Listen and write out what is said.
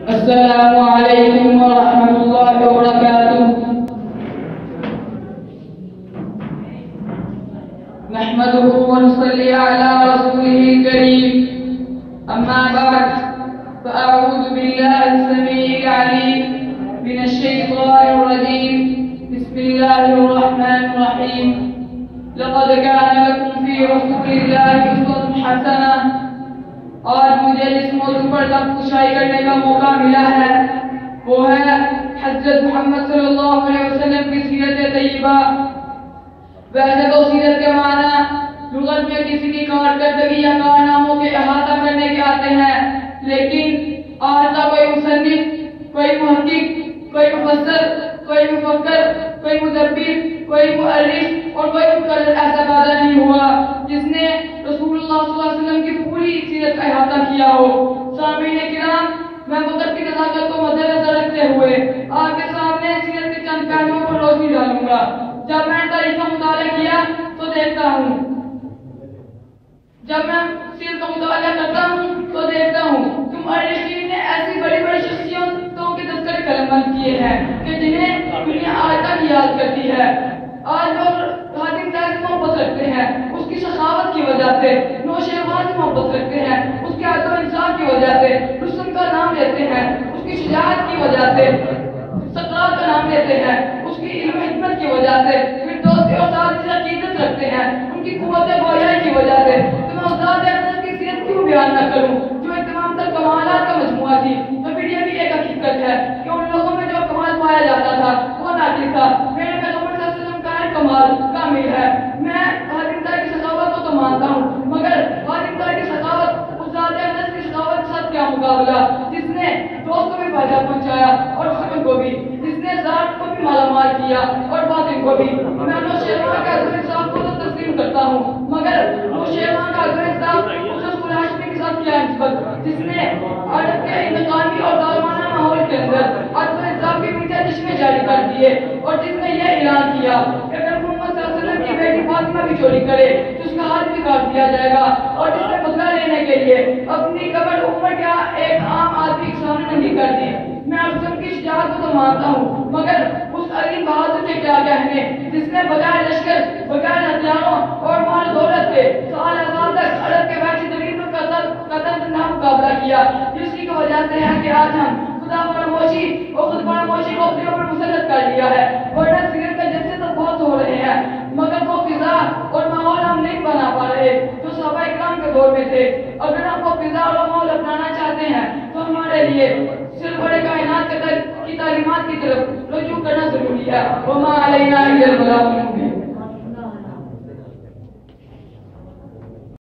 السلام علیکم ورحمۃ اللہ وبرکاتہ۔ نحمده ونصلي على رسوله الكريم، أما بعد فأعوذ بالله السميع العليم من الشيطان الرجيم، بسم الله الرحمن الرحيم۔ لقد كان لكم في رسول الله أسوة حسنة۔ آج مجھے جس موضوع پر لفظ کشائی کرنے کا موقع ملا ہے وہ ہے حضرت محمد صلی اللہ علیہ وسلم کی سیرت طیبہ۔ ویسے تو سیرت کے معنی لغت میں کسی کی کارکردگی یا کارناموں کے احاطہ کرنے کے آتے ہیں، لیکن آج کا کوئی مصنف، کوئی محقق، کوئی مفسر، کوئی مفکر، کوئی مدبر، کوئی مؤرخ اور کوئی مقرر ایسا پیدا نہیں ہوا جس نے رسول اللہ صلی اللہ علیہ وسلم کی پوری سیرت کا احاطہ کیا ہو۔ سامعین کرام، میں وقت کی نزاکت کو مد نظر رکھتے ہوئے آپ کے سامنے سیرت کے چند پہلوؤں پر روشنی ڈالوں گا۔ جب میں تاریخ کا مطالعہ کیا تو دیکھتا ہوں کہ مؤرخین نے ایسی بڑی بڑی شخصیتوں کے تذکرے قلمبند کیے ہیں کہ جنہیں دنیا آج تک یاد کرتی ہے۔ آج لوگ خادم طاہر سے محبت رکھتے ہیں اس کی سخاوت کی وجہ سے، نوشیروان سے محبت رکھتے ہیں اس کے عدل و انصاف کی وجہ سے، رستم کا نام لیتے ہیں اس کی شجاعت کی وجہ سے، سقراط کا نام لیتے ہیں اس کی علم و حکمت کی وجہ سے، پھر دوستی اور ساتھ سے عقیدت رکھتے ہیں ان کی قوت گویائی کی وجہ سے۔ تو میں استاد اقدس کی سیرت کیوں بیان نہ کروں جو ایک تمام تر کمالات کا مجموعہ تھی؟ تو پھر یہ بھی ایک حقیقت ہے کہ ان لوگوں میں جو کمال پایا جاتا تھا وہ ناقص تھا۔ میرے پیغمبر صلی اللہ علیہ وسلم کا ایک کمال کامل ہے۔ میں خادم طاہر کی سخاوت کو تو مانتا ہوں، مگر خادم طاہر کی سخاوت اس ذات اقدس کی سخاوت کے ساتھ کیا مقابلہ، جس نے دوست کو بھی فائدہ پہنچایا اور دشمن کو بھی، جس نے ذات کو بھی مالا مال کیا اور باطن کو بھی۔ میں نوشیروان کا عدل و انصاف کو تو تسلیم کرتا ہوں، مگر نوشیروان کا عدل و انصاف اس رسول ہاشمی کے ساتھ کیا نسبت جس نے عرب کے انتقامی اور ظالمانہ ماحول کے اندر عدل و انصاف کے میٹھے چشمے جاری کر دیے، اور جس نے یہ اعلان کیا کہ اگر محمد صلی اللہ علیہ وسلم کی بیٹی فاطمہ بھی چوری کرے تو اس کا ہاتھ بھی کاٹ دیا جائے گا، اور جس نے بدلہ لینے کے لیے اپنی قبر عمر کا ایک عام آدمی کے سامنے نہیں کر دی۔ میں رستم کی شجاعت کو تو مانتا ہوں، مگر اس عظیم بہادر کے کیا کہنے جس نے بغیر لشکر، بغیر ہتھیاروں اور مال دولت کے سال تک عرب کے وحشی ترین قتل نہ مقابلہ کیا، جس کی وجہ سے ہے کہ آج ہم خدا فراموشی اور خود فراموشی کو اپنے اوپر مسلط کر لیا ہے۔ ورنہ سیرت کے جلسے تو بہت ہو رہے ہیں، مگر وہ فضا اور ماحول ہم نہیں بنا پا رہے جو صحابہ اکرام کے دور میں تھے۔ اگر ہم وہ فضا اور ماحول اپنانا چاہتے ہیں تو ہمارے لیے سرور کائنات کی تعلیمات کی طرف رجوع کرنا ضروری ہے۔ وما علینا الا البلاغ المبین۔